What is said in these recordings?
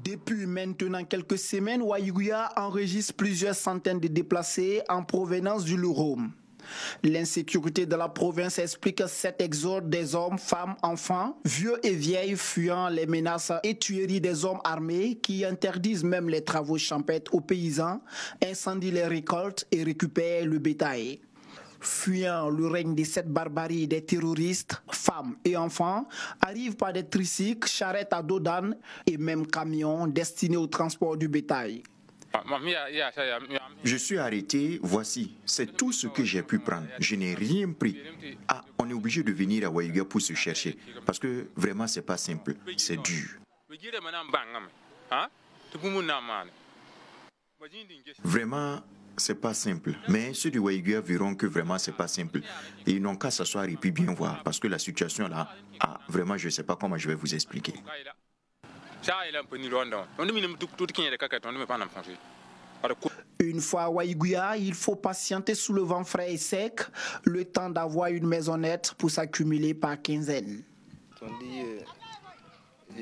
Depuis maintenant quelques semaines, Waïguya enregistre plusieurs centaines de déplacés en provenance du Loroum. L'insécurité de la province explique cet exode des hommes, femmes, enfants, vieux et vieilles fuyant les menaces et tueries des hommes armés qui interdisent même les travaux champêtres aux paysans, incendient les récoltes et récupèrent le bétail. Fuyant le règne de cette barbarie des terroristes, femmes et enfants arrivent par des tricycles, charrettes à dos d'âne et même camions destinés au transport du bétail. Je suis arrêté, voici, c'est tout ce que j'ai pu prendre. Je n'ai rien pris. Ah, on est obligé de venir à Waïguya pour se chercher, parce que vraiment c'est pas simple, c'est dur. Vraiment, c'est pas simple. Mais ceux du Waïguya verront que vraiment c'est pas simple. Et ils n'ont qu'à s'asseoir et puis bien voir, parce que la situation là, vraiment je sais pas comment je vais vous expliquer. Une fois à Waïguya, il faut patienter sous le vent frais et sec, le temps d'avoir une maisonnette pour s'accumuler par quinzaine.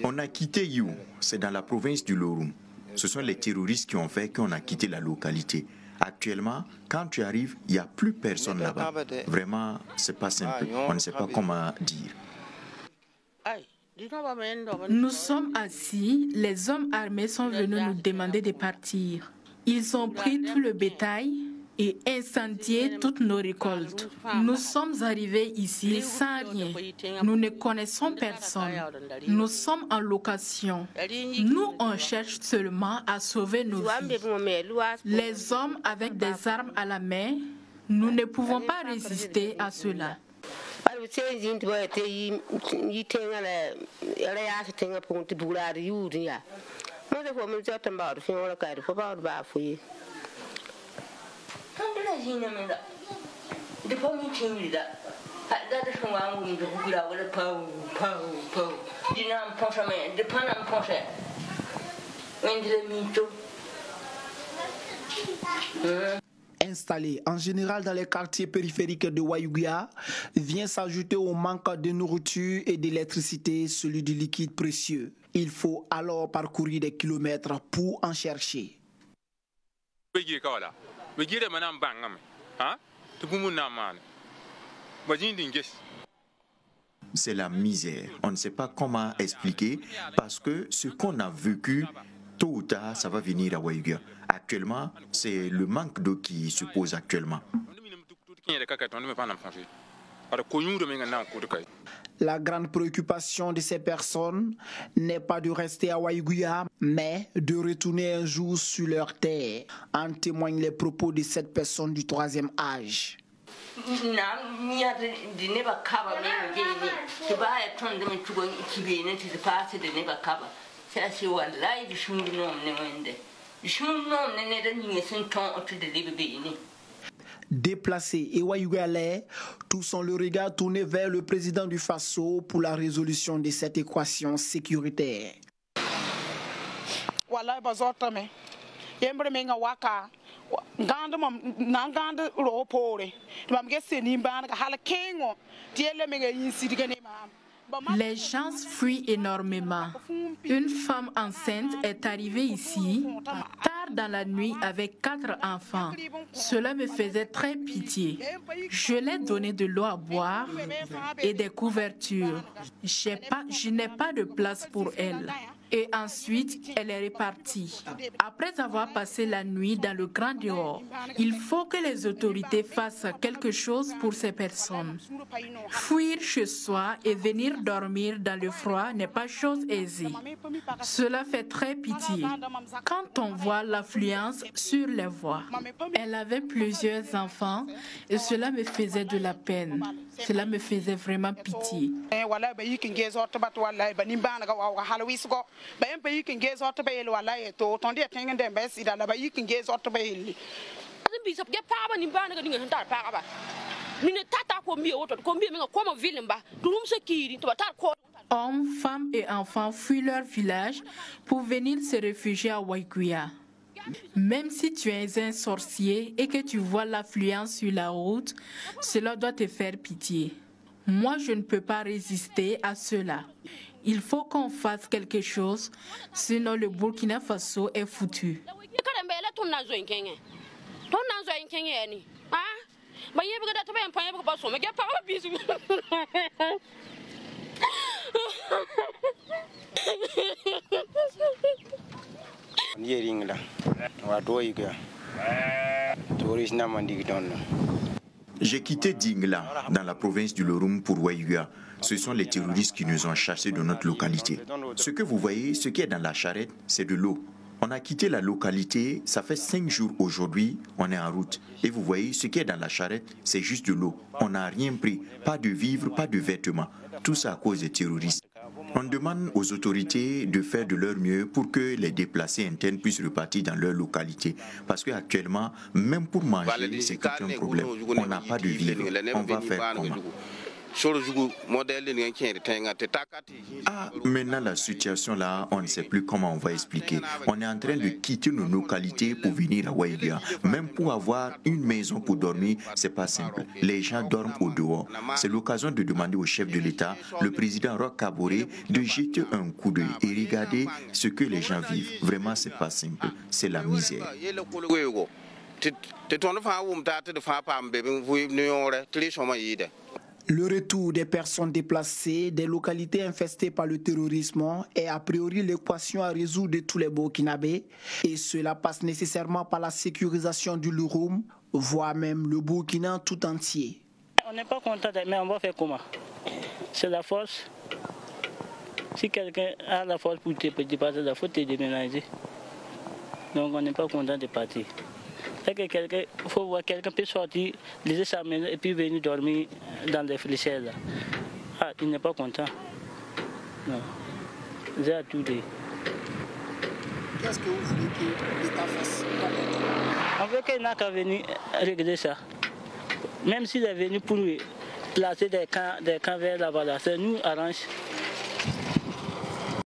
On a quitté You, c'est dans la province du Loroum. Ce sont les terroristes qui ont fait qu'on a quitté la localité. Actuellement, quand tu arrives, il n'y a plus personne là-bas. Vraiment, c'est pas simple. On ne sait pas comment dire. Nous sommes assis, les hommes armés sont venus nous demander de partir. Ils ont pris tout le bétail et incendié toutes nos récoltes. Nous sommes arrivés ici sans rien. Nous ne connaissons personne. Nous sommes en location. Nous, on cherche seulement à sauver nos vies. Les hommes avec des armes à la main, nous ne pouvons pas résister à cela. Installé en général dans les quartiers périphériques de Waïguya, vient s'ajouter au manque de nourriture et d'électricité celui du liquide précieux. Il faut alors parcourir des kilomètres pour en chercher. C'est la misère. On ne sait pas comment expliquer parce que ce qu'on a vécu, tôt ou tard, ça va venir à Waïguya. Actuellement, c'est le manque d'eau qui se pose actuellement. La grande préoccupation de ces personnes n'est pas de rester à Waïguya, mais de retourner un jour sur leur terre. En témoignent les propos de cette personne du troisième âge. Déplacés et Waïgualais, tous ont le regard tourné vers le président du Faso pour la résolution de cette équation sécuritaire. Les gens fuient énormément. Une femme enceinte est arrivée ici tard dans la nuit avec 4 enfants. Cela me faisait très pitié. Je lui ai donné de l'eau à boire et des couvertures. Je n'ai pas de place pour elle. Et ensuite, elle est repartie. Après avoir passé la nuit dans le grand dehors, il faut que les autorités fassent quelque chose pour ces personnes. Fuir chez soi et venir dormir dans le froid n'est pas chose aisée. Cela fait très pitié. Quand on voit l'affluence sur les voies, elle avait plusieurs enfants et cela me faisait de la peine. Cela me faisait vraiment pitié. Hommes, femmes et enfants fuient leur village pour venir se réfugier à Waïguya. Même si tu es un sorcier et que tu vois l'affluence sur la route, cela doit te faire pitié. Moi, je ne peux pas résister à cela. Il faut qu'on fasse quelque chose, sinon le Burkina Faso est foutu. J'ai quitté Dingla, dans la province du Loroum, pour Waïga. Ce sont les terroristes qui nous ont chassés de notre localité. Ce que vous voyez, ce qui est dans la charrette, c'est de l'eau. On a quitté la localité, ça fait 5 jours aujourd'hui, on est en route. Et vous voyez, ce qui est dans la charrette, c'est juste de l'eau. On n'a rien pris, pas de vivres, pas de vêtements. Tout ça à cause des terroristes. On demande aux autorités de faire de leur mieux pour que les déplacés internes puissent repartir dans leur localité. Parce qu'actuellement, même pour manger, c'est tout un problème. On n'a pas de vivres. On va faire comment? Ah, maintenant la situation là, on ne sait plus comment on va expliquer. On est en train de quitter nos localités pour venir à Waïga. Même pour avoir une maison pour dormir, c'est pas simple. Les gens dorment au dehors. C'est l'occasion de demander au chef de l'État, le président Roch Kaboré, de jeter un coup d'œil et regarder ce que les gens vivent. Vraiment, c'est pas simple. C'est la misère. Le retour des personnes déplacées des localités infestées par le terrorisme est a priori l'équation à résoudre de tous les Burkinabés et cela passe nécessairement par la sécurisation du Loroum, voire même le Burkina tout entier. On n'est pas content, mais on va faire comment? C'est la force. Si quelqu'un a la force pour te dépasser, il faut te déménager. Donc on n'est pas content de partir. Il faut voir quelqu'un peut sortir, laisser sa maison et puis venir dormir dans les fléchettes là. Ah, il n'est pas content. Non. J'ai à tout dit. Qu'est-ce que vous voulez que l'État fasse? On veut qu'il n'a qu'à venir régler ça. Même s'il est venu pour placer des camps vers là-bas, ça nous arrange.